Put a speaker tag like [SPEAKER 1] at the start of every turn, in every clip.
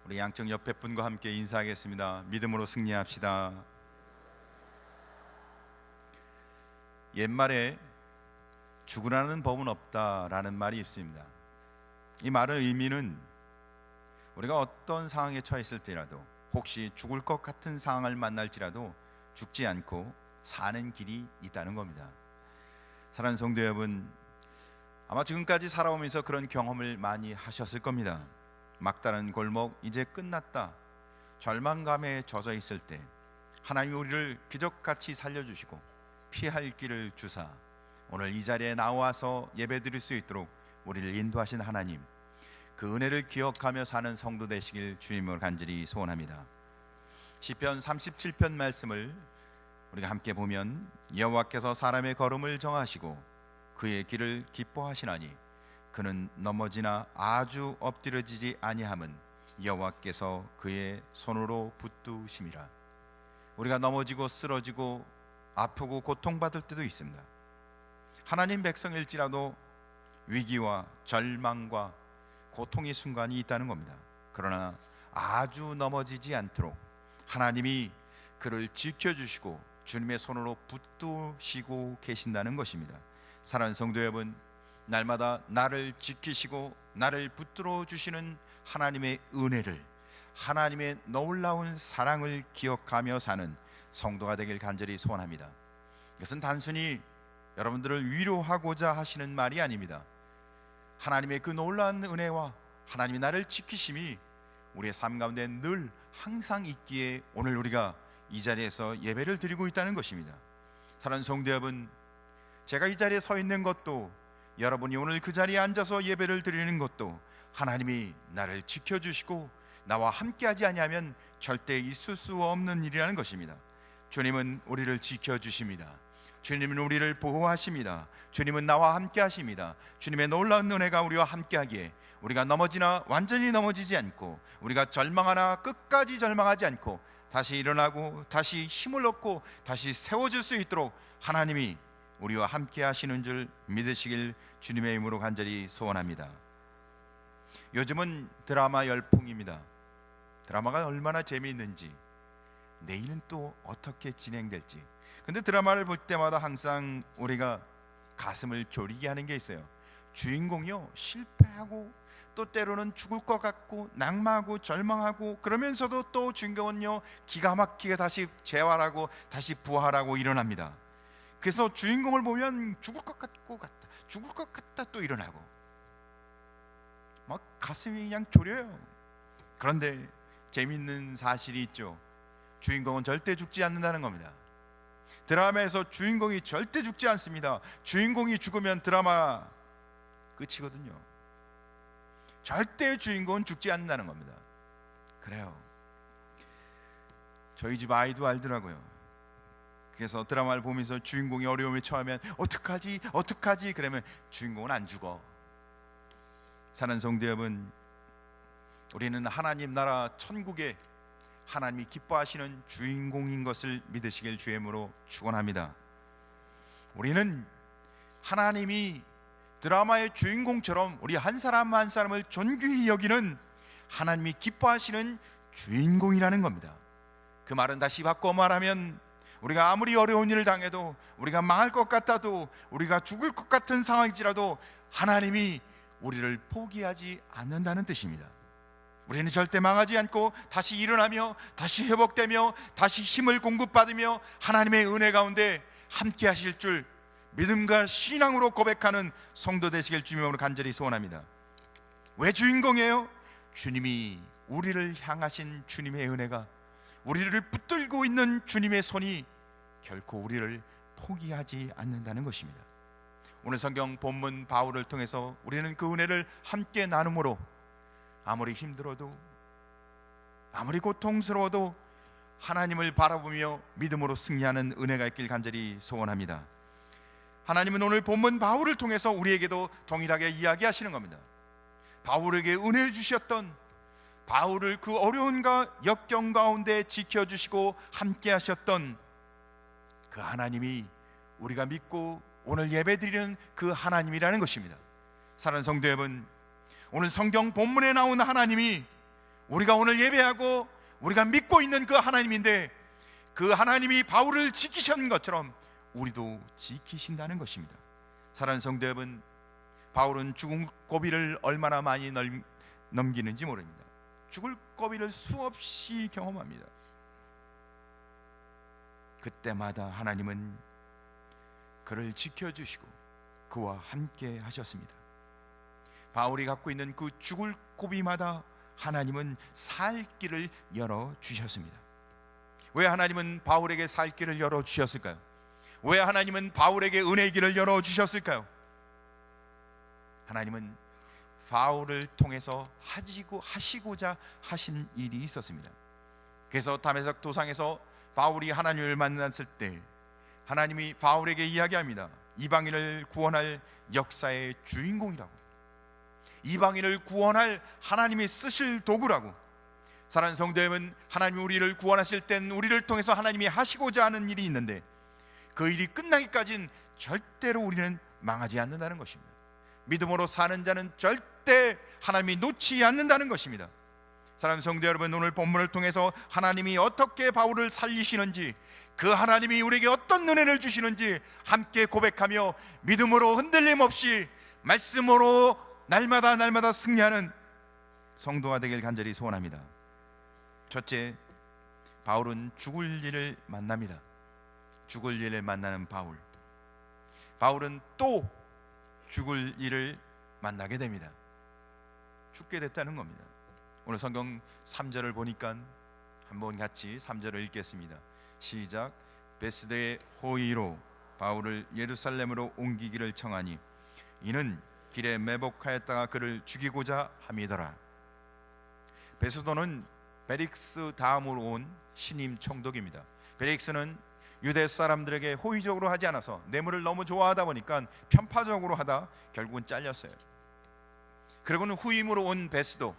[SPEAKER 1] 우리 양쪽 옆에 분과 함께 인사하겠습니다. 믿음으로 승리합시다. 옛말에 죽으라는 법은 없다라는 말이 있습니다. 이 말의 의미는 우리가 어떤 상황에 처했을 때라도, 혹시 죽을 것 같은 상황을 만날지라도 죽지 않고 사는 길이 있다는 겁니다. 사랑하는 성도 여러분, 아마 지금까지 살아오면서 그런 경험을 많이 하셨을 겁니다. 막다른 골목 이제 끝났다, 절망감에 젖어 있을 때 하나님이 우리를 기적같이 살려주시고 피할 길을 주사 오늘 이 자리에 나와서 예배드릴 수 있도록 우리를 인도하신 하나님, 그 은혜를 기억하며 사는 성도 되시길 주님을 간절히 소원합니다. 시편 37편 말씀을 우리가 함께 보면, 여호와께서 사람의 걸음을 정하시고 그의 길을 기뻐하시나니 그는 넘어지나 아주 엎드려지지 아니함은 여호와께서 그의 손으로 붙드심이라. 우리가 넘어지고 쓰러지고 아프고 고통받을 때도 있습니다. 하나님 백성일지라도 위기와 절망과 고통의 순간이 있다는 겁니다. 그러나 아주 넘어지지 않도록 하나님이 그를 지켜주시고 주님의 손으로 붙드시고 계신다는 것입니다. 사랑하는 성도 여러분, 날마다 나를 지키시고 나를 붙들어 주시는 하나님의 은혜를, 하나님의 놀라운 사랑을 기억하며 사는 성도가 되길 간절히 소원합니다. 이것은 단순히 여러분들을 위로하고자 하시는 말이 아닙니다. 하나님의 그 놀라운 은혜와 하나님이 나를 지키심이 우리의 삶 가운데 늘 항상 있기에 오늘 우리가 이 자리에서 예배를 드리고 있다는 것입니다. 사랑하는 성도 여러분, 제가 이 자리에 서 있는 것도, 여러분이 오늘 그 자리에 앉아서 예배를 드리는 것도 하나님이 나를 지켜주시고 나와 함께하지 아니하면 절대 있을 수 없는 일이라는 것입니다. 주님은 우리를 지켜주십니다. 주님은 우리를 보호하십니다. 주님은 나와 함께 하십니다. 주님의 놀라운 은혜가 우리와 함께 하기에 우리가 넘어지나 완전히 넘어지지 않고, 우리가 절망하나 끝까지 절망하지 않고 다시 일어나고 다시 힘을 얻고 다시 세워질 수 있도록 하나님이 우리와 함께 하시는 줄 믿으시길 주님의 이름으로 간절히 소원합니다. 요즘은 드라마 열풍입니다. 드라마가 얼마나 재미있는지, 내일은 또 어떻게 진행될지. 근데 드라마를 볼 때마다 항상 우리가 가슴을 졸이게 하는 게 있어요. 주인공이요, 실패하고 또 때로는 죽을 것 같고 낙마하고 절망하고, 그러면서도 또 주인공은요, 기가 막히게 다시 재활하고 다시 부활하고 일어납니다. 그래서 주인공을 보면 죽을 것 같다, 죽을 것 같다 또 일어나고, 막 가슴이 그냥 졸여요. 그런데 재밌는 사실이 있죠. 주인공은 절대 죽지 않는다는 겁니다. 드라마에서 주인공이 절대 죽지 않습니다. 주인공이 죽으면 드라마 끝이거든요. 절대 주인공은 죽지 않는다는 겁니다. 그래요. 저희 집 아이도 알더라고요. 그래서 드라마를 보면서 주인공이 어려움에 처하면 어떡하지 그러면 주인공은 안 죽어. 사랑하는 성도 여러분, 우리는 하나님 나라 천국에 하나님이 기뻐하시는 주인공인 것을 믿으시길 주의 이름으로 축원합니다. 우리는 하나님이 드라마의 주인공처럼 우리 한 사람 한 사람을 존귀히 여기는 하나님이 기뻐하시는 주인공이라는 겁니다. 그 말은 다시 바꿔 말하면, 우리가 아무리 어려운 일을 당해도, 우리가 망할 것 같아도, 우리가 죽을 것 같은 상황일지라도 하나님이 우리를 포기하지 않는다는 뜻입니다. 우리는 절대 망하지 않고 다시 일어나며 다시 회복되며 다시 힘을 공급받으며 하나님의 은혜 가운데 함께 하실 줄 믿음과 신앙으로 고백하는 성도 되시길 주님으로 간절히 소원합니다. 왜 주인공이에요? 주님이 우리를 향하신 주님의 은혜가, 우리를 붙들고 있는 주님의 손이 결코 우리를 포기하지 않는다는 것입니다. 오늘 성경 본문 바울을 통해서 우리는 그 은혜를 함께 나눔으로 아무리 힘들어도, 아무리 고통스러워도 하나님을 바라보며 믿음으로 승리하는 은혜가 있길 간절히 소원합니다. 하나님은 오늘 본문 바울을 통해서 우리에게도 동일하게 이야기하시는 겁니다. 바울에게 은혜 주셨던, 바울을 그 어려움과 역경 가운데 지켜주시고 함께 하셨던 그 하나님이 우리가 믿고 오늘 예배드리는 그 하나님이라는 것입니다. 사랑하는 성도 여러분, 오늘 성경 본문에 나온 하나님이 우리가 오늘 예배하고 우리가 믿고 있는 그 하나님인데, 그 하나님이 바울을 지키신 것처럼 우리도 지키신다는 것입니다. 사랑하는 성도 여러분, 바울은 죽을 고비를 얼마나 많이 넘기는지 모릅니다. 죽을 고비를 수없이 경험합니다. 그때마다 하나님은 그를 지켜주시고 그와 함께 하셨습니다. 바울이 갖고 있는 그 죽을 고비마다 하나님은 살 길을 열어주셨습니다. 왜 하나님은 바울에게 살 길을 열어주셨을까요? 왜 하나님은 바울에게 은혜의 길을 열어주셨을까요? 하나님은 바울을 통해서 하시고자 하신 일이 있었습니다. 그래서 다메섹 도상에서 바울이 하나님을 만났을 때 하나님이 바울에게 이야기합니다. 이방인을 구원할 역사의 주인공이라고, 이방인을 구원할 하나님이 쓰실 도구라고. 사랑하는 성도 여러분, 하나님이 우리를 구원하실 땐 우리를 통해서 하나님이 하시고자 하는 일이 있는데, 그 일이 끝나기까지는 절대로 우리는 망하지 않는다는 것입니다. 믿음으로 사는 자는 절대 하나님이 놓지 않는다는 것입니다. 사랑하는 성도 여러분, 오늘 본문을 통해서 하나님이 어떻게 바울을 살리시는지, 그 하나님이 우리에게 어떤 은혜를 주시는지 함께 고백하며 믿음으로 흔들림 없이 말씀으로 날마다 승리하는 성도가 되길 간절히 소원합니다. 첫째, 바울은 죽을 일을 만납니다. 죽을 일을 만나는 바울은 또 죽을 일을 만나게 됩니다. 죽게 됐다는 겁니다. 오늘 성경 3절을 보니까 한번 같이 3절을 읽겠습니다. 시작. 베스더의 호의로 바울을 예루살렘으로 옮기기를 청하니 이는 길에 매복하였다가 그를 죽이고자 함이더라. 베스도는 베릭스 다음으로 온 신임 총독입니다. 베릭스는 유대 사람들에게 호의적으로 하지 않아서 뇌물을 너무 좋아하다 보니까 편파적으로 하다 결국은 잘렸어요. 그리고는 후임으로 온 베스도,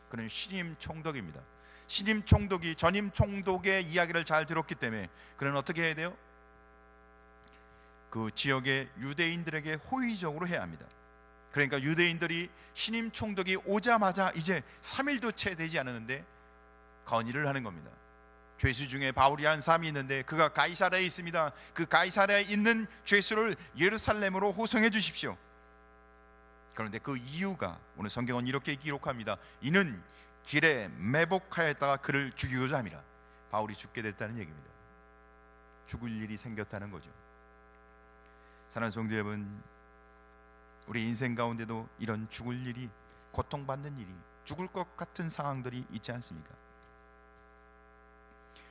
[SPEAKER 1] 그는 신임 총독입니다. 신임 총독이 전임 총독의 이야기를 잘 들었기 때문에 그는 어떻게 해야 돼요? 그 지역의 유대인들에게 호의적으로 해야 합니다. 그러니까 유대인들이 신임 총독이 오자마자 이제 3일도 채 되지 않았는데 건의를 하는 겁니다. 죄수 중에 바울이라는 사람이 있는데 그가 가이사랴에 있습니다. 그 가이사랴에 있는 죄수를 예루살렘으로 호송해 주십시오. 그런데 그 이유가 오늘 성경은 이렇게 기록합니다. 이는 길에 매복하였다가 그를 죽이고자 함이라. 바울이 죽게 됐다는 얘기입니다. 죽을 일이 생겼다는 거죠. 사랑하는 성도 여러분, 우리 인생 가운데도 이런 죽을 일이, 고통받는 일이, 죽을 것 같은 상황들이 있지 않습니까?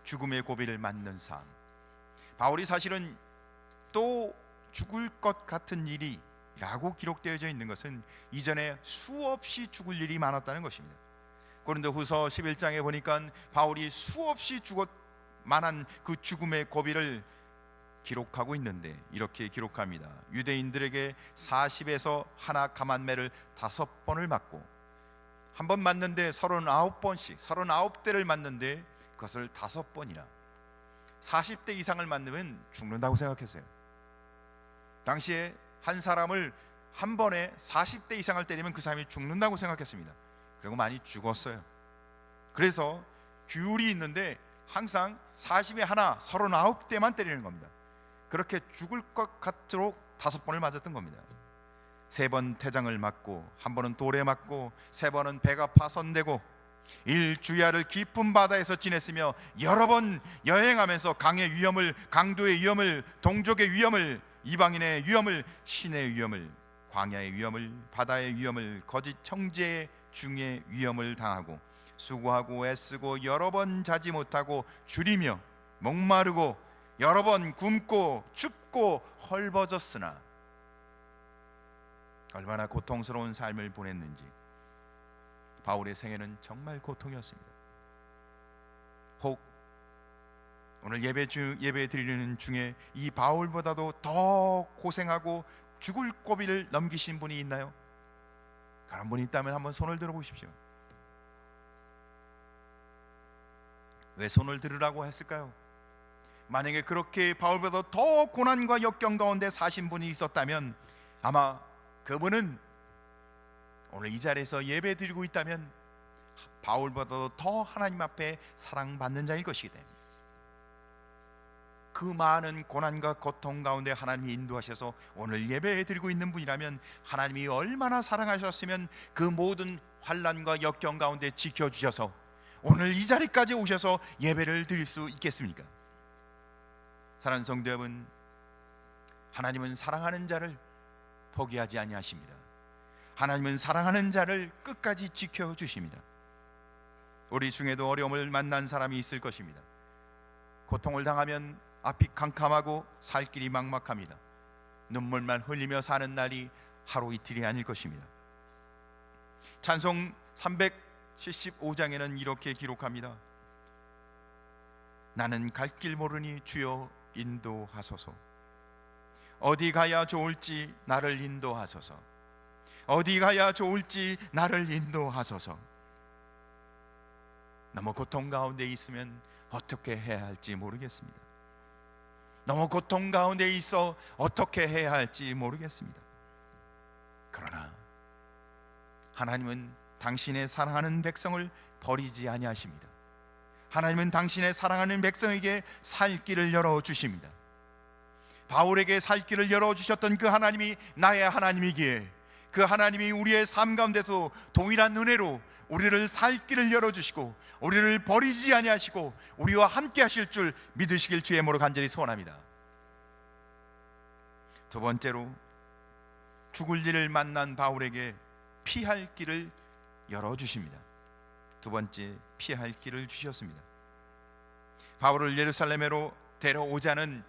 [SPEAKER 1] 죽음의 고비를 맞는 삶. 바울이 사실은 또 죽을 것 같은 일이 라고 기록되어져 있는 것은 이전에 수없이 죽을 일이 많았다는 것입니다. 고린도후서 11장에 보니까 바울이 수없이 죽을 만한 그 죽음의 고비를 기록하고 있는데 이렇게 기록합니다. 유대인들에게 40에서 하나 감한매를 5번을 맞고, 한 번 맞는데 39번씩 39대를 맞는데 그것을 5번이나 40대 이상을 맞으면 죽는다고 생각했어요. 당시에 한 사람을 한 번에 40대 이상을 때리면 그 사람이 죽는다고 생각했습니다. 그리고 많이 죽었어요. 그래서 규율이 있는데 항상 40에 하나 39대만 때리는 겁니다. 그렇게 죽을 것 같도록 5번을 맞았던 겁니다. 3번 태장을 맞고, 한 번은 돌에 맞고, 3번은 배가 파손되고, 일주야를 깊은 바다에서 지냈으며 여러 번 여행하면서 강의 위험을, 강도의 위험을, 동족의 위험을, 이방인의 위험을, 신의 위험을, 광야의 위험을, 바다의 위험을, 거짓 형제 중의 위험을 당하고, 수고하고 애쓰고 여러 번 자지 못하고 줄이며 목마르고 여러 번 굶고 춥고 헐벗었으나 얼마나 고통스러운 삶을 보냈는지. 바울의 생애는 정말 고통이었습니다. 혹 오늘 예배 드리는 중에 이 바울보다도 더 고생하고 죽을 고비를 넘기신 분이 있나요? 그런 분이 있다면 한번 손을 들어보십시오. 왜 손을 들으라고 했을까요? 만약에 그렇게 바울보다 더 고난과 역경 가운데 사신 분이 있었다면 아마 그분은 오늘 이 자리에서 예배 드리고 있다면 바울보다도 더 하나님 앞에 사랑받는 자일 것이기 때문에 그 많은 고난과 고통 가운데 하나님이 인도하셔서 오늘 예배 드리고 있는 분이라면 하나님이 얼마나 사랑하셨으면 그 모든 환난과 역경 가운데 지켜주셔서 오늘 이 자리까지 오셔서 예배를 드릴 수 있겠습니까? 사랑하는 성도 여러분, 하나님은 사랑하는 자를 포기하지 아니하십니다. 하나님은 사랑하는 자를 끝까지 지켜주십니다. 우리 중에도 어려움을 만난 사람이 있을 것입니다. 고통을 당하면 앞이 캄캄하고 살 길이 막막합니다. 눈물만 흘리며 사는 날이 하루 이틀이 아닐 것입니다. 찬송 375장에는 이렇게 기록합니다. 나는 갈 길 모르니 주여 인도하소서. 어디 가야 좋을지 나를 인도하소서. 어디 가야 좋을지 나를 인도하소서. 너무 고통 가운데 있으면 어떻게 해야 할지 모르겠습니다. 너무 고통 가운데 있어 어떻게 해야 할지 모르겠습니다. 그러나 하나님은 당신의 사랑하는 백성을 버리지 아니하십니다. 하나님은 당신의 사랑하는 백성에게 살 길을 열어주십니다. 바울에게 살 길을 열어주셨던 그 하나님이 나의 하나님이기에 그 하나님이 우리의 삶 가운데서 동일한 은혜로 우리를 살 길을 열어주시고 우리를 버리지 아니하시고 우리와 함께 하실 줄 믿으시길 주의 이름으로 간절히 소원합니다. 두 번째로, 죽을 일을 만난 바울에게 피할 길을 열어주십니다. 두 번째, 피할 길을 주셨습니다. 바울을 예루살렘으로 데려오자는,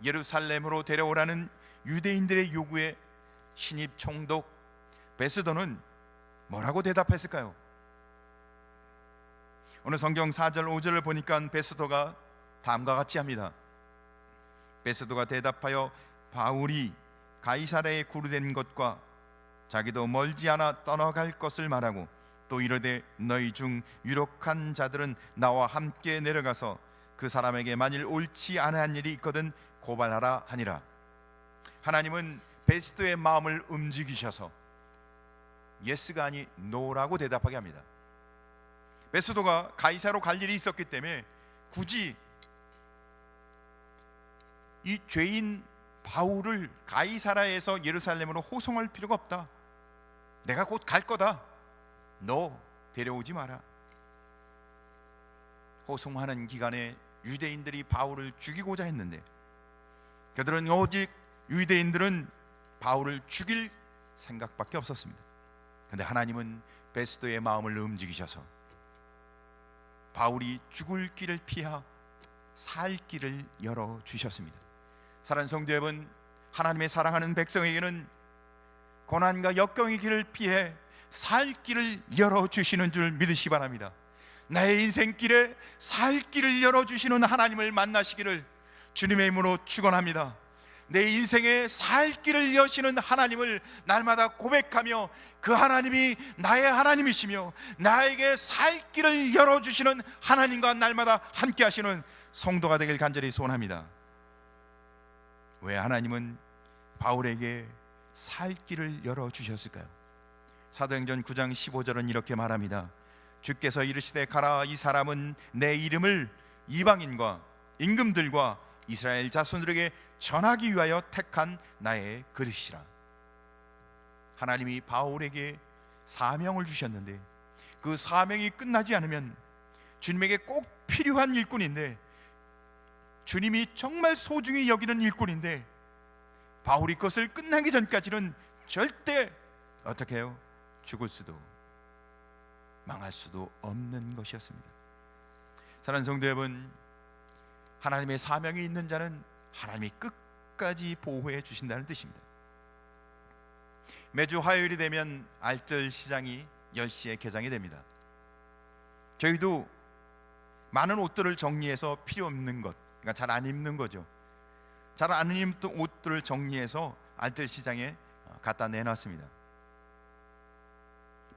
[SPEAKER 1] 예루살렘으로 데려오라는 유대인들의 요구에 신입 총독 베스도는 뭐라고 대답했을까요? 오늘 성경 4절 5절을 보니까 베스도가 다음과 같이 합니다. 베스도가 대답하여 바울이 가이사랴에 구르된 것과 자기도 멀지 않아 떠나갈 것을 말하고 또 이르되 너희 중 유력한 자들은 나와 함께 내려가서 그 사람에게 만일 옳지 않은 일이 있거든 고발하라 하니라. 하나님은 베스도의 마음을 움직이셔서 예스가 아니 노라고 대답하게 합니다. 베스도가 가이사로 갈 일이 있었기 때문에 굳이 이 죄인 바울을 가이사라에서 예루살렘으로 호송할 필요가 없다. 내가 곧 갈 거다. 너 데려오지 마라. 호송하는 기간에 유대인들이 바울을 죽이고자 했는데 그들은 오직 유대인들은 바울을 죽일 생각밖에 없었습니다. 그런데 하나님은 베스도의 마음을 움직이셔서 바울이 죽을 길을 피하 살 길을 열어주셨습니다. 사랑하는 성도 여러분, 하나님의 사랑하는 백성에게는 고난과 역경의 길을 피해 살 길을 열어주시는 줄 믿으시기 바랍니다. 나의 인생길에 살 길을 열어주시는 하나님을 만나시기를 주님의 이름으로 축원합니다. 내 인생에 살 길을 여시는 하나님을 날마다 고백하며 그 하나님이 나의 하나님이시며 나에게 살 길을 열어주시는 하나님과 날마다 함께 하시는 성도가 되길 간절히 소원합니다. 왜 하나님은 바울에게 살 길을 열어주셨을까요? 사도행전 9장 15절은 이렇게 말합니다. 주께서 이르시되 가라, 이 사람은 내 이름을 이방인과 임금들과 이스라엘 자손들에게 전하기 위하여 택한 나의 그릇이라. 하나님이 바울에게 사명을 주셨는데 그 사명이 끝나지 않으면 주님에게 꼭 필요한 일꾼인데, 주님이 정말 소중히 여기는 일꾼인데 바울이 그것을 끝나기 전까지는 절대 어떻게 해요? 죽을 수도 망할 수도 없는 것이었습니다. 사랑하는 성도 여러분, 하나님의 사명이 있는 자는 하나님이 끝까지 보호해 주신다는 뜻입니다. 매주 화요일이 되면 알뜰 시장이 10시에 개장이 됩니다. 저희도 많은 옷들을 정리해서 필요 없는 것, 그러니까 잘 안 입는 거죠. 잘 안 입는 옷들을 정리해서 알뜰 시장에 갖다 내놨습니다.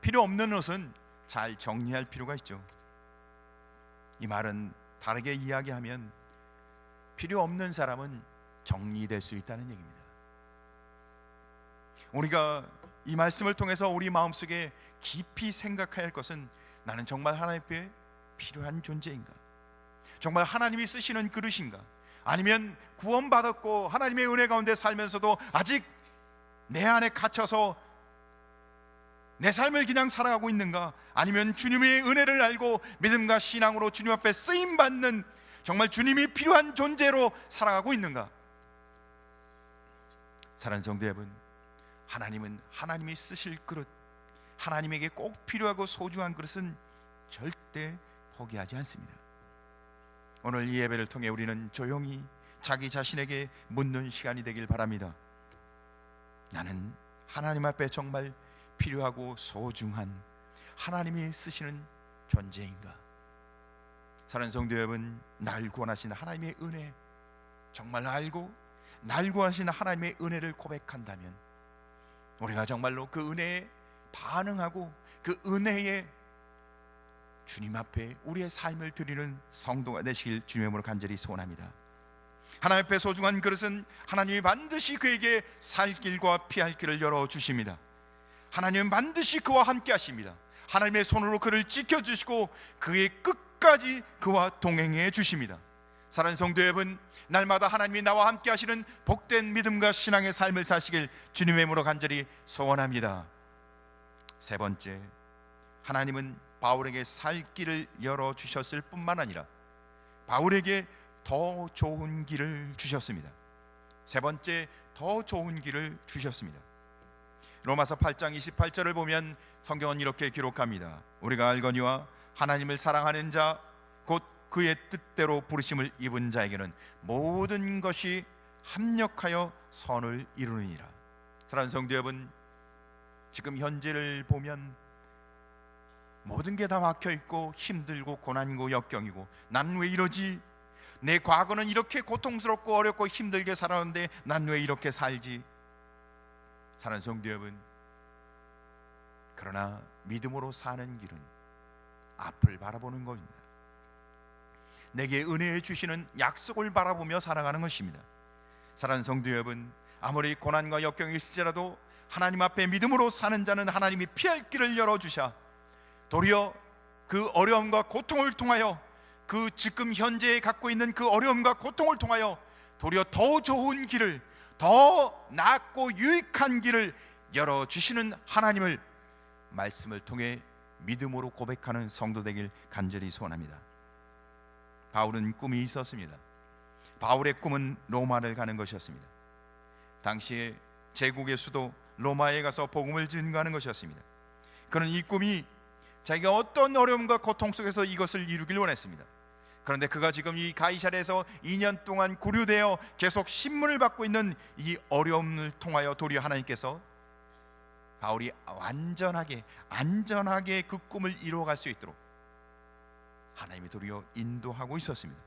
[SPEAKER 1] 필요 없는 옷은 잘 정리할 필요가 있죠. 이 말은 다르게 이야기하면 필요 없는 사람은 정리될 수 있다는 얘기입니다. 우리가 이 말씀을 통해서 우리 마음속에 깊이 생각해야 할 것은, 나는 정말 하나님 앞에 필요한 존재인가? 정말 하나님이 쓰시는 그릇인가? 아니면 구원받았고 하나님의 은혜 가운데 살면서도 아직 내 안에 갇혀서 내 삶을 그냥 살아가고 있는가? 아니면 주님의 은혜를 알고 믿음과 신앙으로 주님 앞에 쓰임받는 정말 주님이 필요한 존재로 살아가고 있는가? 사랑하는 성도 여러분, 하나님은 하나님이 쓰실 그릇, 하나님에게 꼭 필요하고 소중한 그릇은 절대 포기하지 않습니다. 오늘 이 예배를 통해 우리는 조용히 자기 자신에게 묻는 시간이 되길 바랍니다. 나는 하나님 앞에 정말 필요하고 소중한 하나님이 쓰시는 존재인가? 사랑하는 성도 여러분, 날 구원하신 하나님의 은혜 정말 알고 날 구원하신 하나님의 은혜를 고백한다면 우리가 정말로 그 은혜에 반응하고 그 은혜에 주님 앞에 우리의 삶을 드리는 성도가 되시길 주님의 이름으로 간절히 소원합니다. 하나님 앞에 소중한 그릇은 하나님이 반드시 그에게 살 길과 피할 길을 열어주십니다. 하나님은 반드시 그와 함께 하십니다. 하나님의 손으로 그를 지켜주시고 그의 끝까지 그와 동행해 주십니다. 사랑하는 성도 여러분, 날마다 하나님이 나와 함께 하시는 복된 믿음과 신앙의 삶을 사시길 주님의 이름으로 간절히 소원합니다. 세 번째, 하나님은 바울에게 살 길을 열어주셨을 뿐만 아니라 바울에게 더 좋은 길을 주셨습니다. 세 번째, 더 좋은 길을 주셨습니다. 로마서 8장 28절을 보면 성경은 이렇게 기록합니다. 우리가 알거니와 하나님을 사랑하는 자 곧 그의 뜻대로 부르심을 입은 자에게는 모든 것이 합력하여 선을 이루느니라. 사랑하는 성도 여러분, 지금 현재를 보면 모든 게 다 막혀있고 힘들고 고난이고 역경이고 난 왜 이러지? 내 과거는 이렇게 고통스럽고 어렵고 힘들게 살았는데 난 왜 이렇게 살지? 사랑하는 성도 여러분, 그러나 믿음으로 사는 길은 앞을 바라보는 것입니다. 내게 은혜해 주시는 약속을 바라보며 살아가는 것입니다. 사랑하는 성도 여러분, 아무리 고난과 역경이 있을지라도 하나님 앞에 믿음으로 사는 자는 하나님이 피할 길을 열어주셔 도리어 그 어려움과 고통을 통하여 그 지금 현재에 갖고 있는 그 어려움과 고통을 통하여 도리어 더 좋은 길을, 더 낫고 유익한 길을 열어주시는 하나님을 말씀을 통해 믿음으로 고백하는 성도 되길 간절히 소원합니다. 바울은 꿈이 있었습니다. 바울의 꿈은 로마를 가는 것이었습니다. 당시에 제국의 수도 로마에 가서 복음을 증거하는 것이었습니다. 그는 이 꿈이 자기가 어떤 어려움과 고통 속에서 이것을 이루길 원했습니다. 그런데 그가 지금 이 가이사랴에서 2년 동안 구류되어 계속 신문을 받고 있는 이 어려움을 통하여 도리어 하나님께서 바울이 안전하게 그 꿈을 이루어갈 수 있도록 하나님이 도리어 인도하고 있었습니다.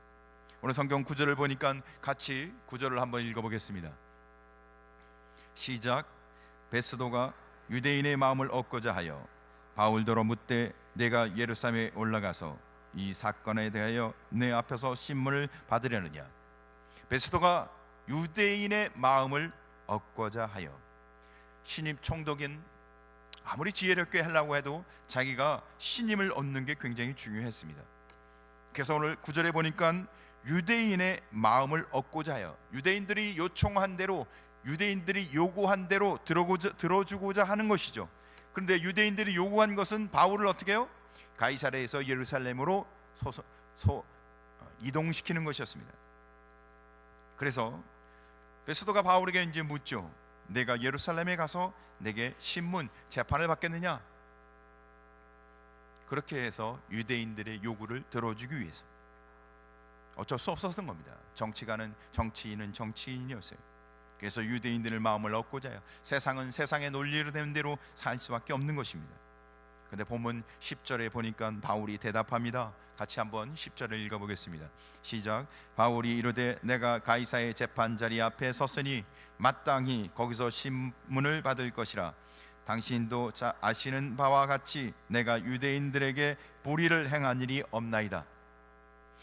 [SPEAKER 1] 오늘 성경 구절을 보니까 같이 구절을 한번 읽어보겠습니다. 시작. 베스도가 유대인의 마음을 얻고자 하여 바울더러 묻되 내가 예루살렘에 올라가서 이 사건에 대하여 내 앞에서 신문을 받으려느냐. 베스도가 유대인의 마음을 얻고자 하여, 신입 총독인 아무리 지혜롭게 하려고 해도 자기가 신임을 얻는 게 굉장히 중요했습니다. 그래서 오늘 9절에 보니까 유대인의 마음을 얻고자 하여, 유대인들이 요청한 대로, 유대인들이 요구한 대로 들어주고자 하는 것이죠. 그런데 유대인들이 요구한 것은 바울을 어떻게 해요? 가이사랴에서 예루살렘으로 이동시키는 것이었습니다. 그래서 베스도가 바울에게 이제 묻죠. 내가 예루살렘에 가서 내게 신문, 재판을 받겠느냐? 그렇게 해서 유대인들의 요구를 들어주기 위해서 어쩔 수 없었던 겁니다. 정치가는 정치인은 정치인이었어요. 그래서 유대인들의 마음을 얻고자 해요. 세상은 세상의 논리로 되는 대로 살 수밖에 없는 것입니다. 근데 본문 10절에 보니까 바울이 대답합니다. 같이 한번 10절을 읽어보겠습니다. 시작. 바울이 이르되 내가 가이사의 재판자리 앞에 섰으니 마땅히 거기서 신문을 받을 것이라. 당신도 아시는 바와 같이 내가 유대인들에게 불의를 행한 일이 없나이다.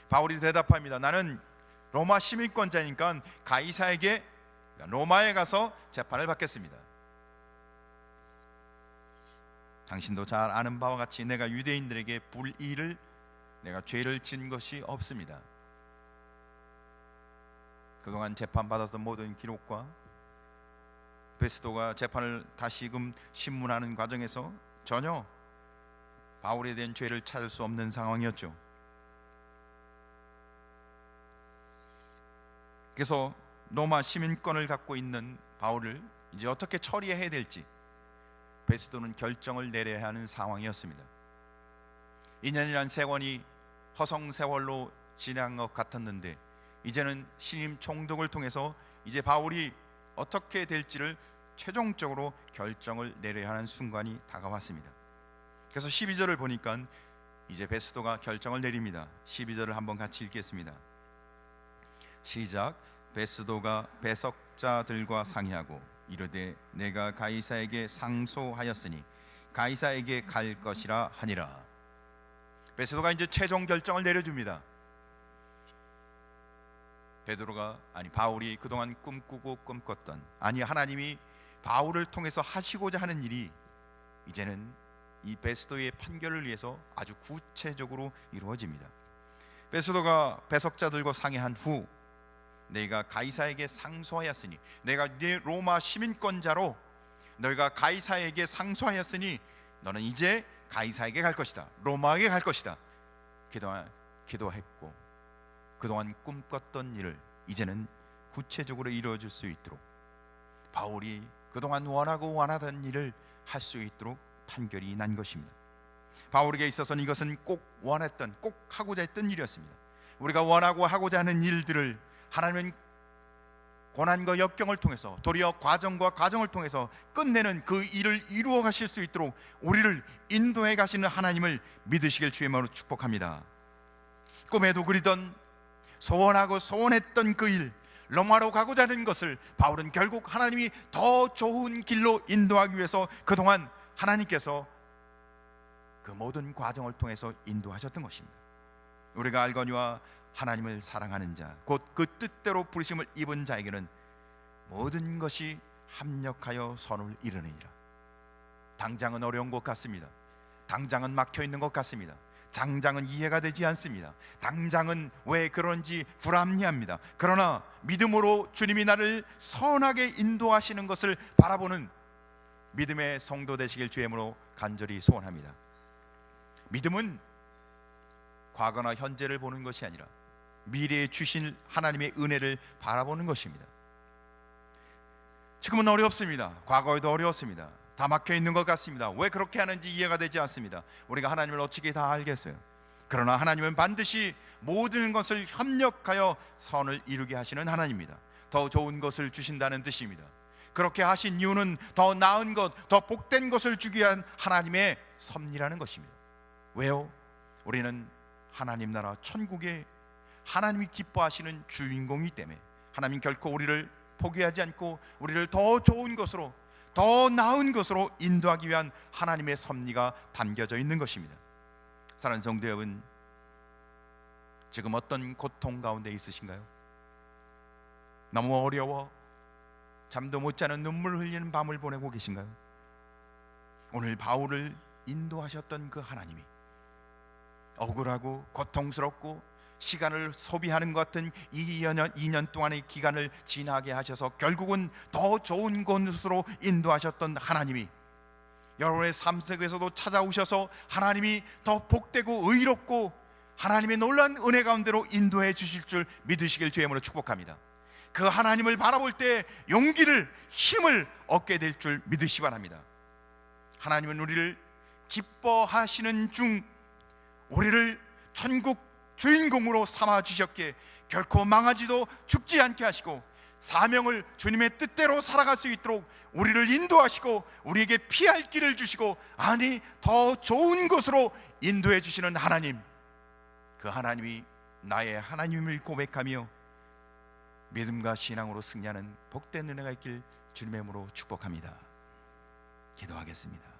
[SPEAKER 1] 바울이 대답합니다. 나는 로마 시민권자니까 가이사에게, 로마에 가서 재판을 받겠습니다. 당신도 잘 아는 바와 같이 내가 유대인들에게 불의를, 내가 죄를 진 것이 없습니다. 그동안 재판받았던 모든 기록과 베스도가 재판을 다시금 신문하는 과정에서 전혀 바울에 대한 죄를 찾을 수 없는 상황이었죠. 그래서 로마 시민권을 갖고 있는 바울을 이제 어떻게 처리해야 될지 베스도는 결정을 내려야 하는 상황이었습니다. 2년이란 세월이 허송 세월로 지난 것 같았는데 이제는 신임 총독을 통해서 이제 바울이 어떻게 될지를 최종적으로 결정을 내려야 하는 순간이 다가왔습니다. 그래서 12절을 보니까 이제 베스도가 결정을 내립니다. 12절을 한번 같이 읽겠습니다. 시작. 베스도가 배석자들과 상의하고 이르되 내가 가이사에게 상소하였으니 가이사에게 갈 것이라 하니라. 베스도가 이제 최종 결정을 내려줍니다. 바울이 그동안 꿈꾸고 꿈꿨던, 하나님이 바울을 통해서 하시고자 하는 일이 이제는 이 베스도의 판결을 위해서 아주 구체적으로 이루어집니다. 베스도가 배석자들과 상의한 후 내가 가이사에게 상소하였으니, 내가 네 로마 시민권자로 너희가 가이사에게 상소하였으니 너는 이제 가이사에게 갈 것이다, 로마에게 갈 것이다. 그동안 기도했고 그동안 꿈꿨던 일을 이제는 구체적으로 이루어질 수 있도록, 바울이 그동안 원하고 원하던 일을 할 수 있도록 판결이 난 것입니다. 바울에게 있어서는 이것은 꼭 원했던, 꼭 하고자 했던 일이었습니다. 우리가 원하고 하고자 하는 일들을 하나님은 고난과 역경을 통해서, 도리어 과정과 과정을 통해서 끝내는 그 일을 이루어 가실 수 있도록 우리를 인도해 가시는 하나님을 믿으시길 주의 이름으로 축복합니다. 꿈에도 그리던, 소원하고 소원했던 그 일, 로마로 가고자 하는 것을 바울은 결국 하나님이 더 좋은 길로 인도하기 위해서 그동안 하나님께서 그 모든 과정을 통해서 인도하셨던 것입니다. 우리가 알거니와 하나님을 사랑하는 자, 곧 그 뜻대로 부르심을 입은 자에게는 모든 것이 합력하여 선을 이루느니라. 당장은 어려운 것 같습니다. 당장은 막혀 있는 것 같습니다. 당장은 이해가 되지 않습니다. 당장은 왜 그런지 불합리합니다. 그러나 믿음으로 주님이 나를 선하게 인도하시는 것을 바라보는 믿음의 성도 되시길 주의 이름으로 간절히 소원합니다. 믿음은 과거나 현재를 보는 것이 아니라 미래에 주신 하나님의 은혜를 바라보는 것입니다. 지금은 어렵습니다. 과거에도 어려웠습니다. 다 막혀 있는 것 같습니다. 왜 그렇게 하는지 이해가 되지 않습니다. 우리가 하나님을 어떻게 다 알겠어요? 그러나 하나님은 반드시 모든 것을 협력하여 선을 이루게 하시는 하나님입니다. 더 좋은 것을 주신다는 뜻입니다. 그렇게 하신 이유는 더 나은 것, 더 복된 것을 주기 위한 하나님의 섭리라는 것입니다. 왜요? 우리는 하나님 나라 천국에 하나님이 기뻐하시는 주인공이기 때문에 하나님 결코 우리를 포기하지 않고 우리를 더 좋은 것으로, 더 나은 것으로 인도하기 위한 하나님의 섭리가 담겨져 있는 것입니다. 사랑하는 성도 여러분, 지금 어떤 고통 가운데 있으신가요? 너무 어려워 잠도 못 자는 눈물 흘리는 밤을 보내고 계신가요? 오늘 바울을 인도하셨던 그 하나님이 억울하고 고통스럽고 시간을 소비하는 것 같은 2년 동안의 기간을 지나게 하셔서 결국은 더 좋은 곳으로 인도하셨던 하나님이 여러분의 삶 속에서도 찾아오셔서 하나님이 더 복되고 의롭고 하나님의 놀라운 은혜 가운데로 인도해 주실 줄 믿으시길 주의 이름으로 축복합니다. 그 하나님을 바라볼 때 용기를, 힘을 얻게 될 줄 믿으시기 바랍니다. 하나님은 우리를 기뻐하시는 중 우리를 천국 주인공으로 삼아 주셨기에 결코 망하지도 죽지 않게 하시고 사명을 주님의 뜻대로 살아갈 수 있도록 우리를 인도하시고 우리에게 피할 길을 주시고, 아니 더 좋은 곳으로 인도해 주시는 하나님, 그 하나님이 나의 하나님을 고백하며 믿음과 신앙으로 승리하는 복된 은혜가 있길 주님의 이름으로 축복합니다. 기도하겠습니다.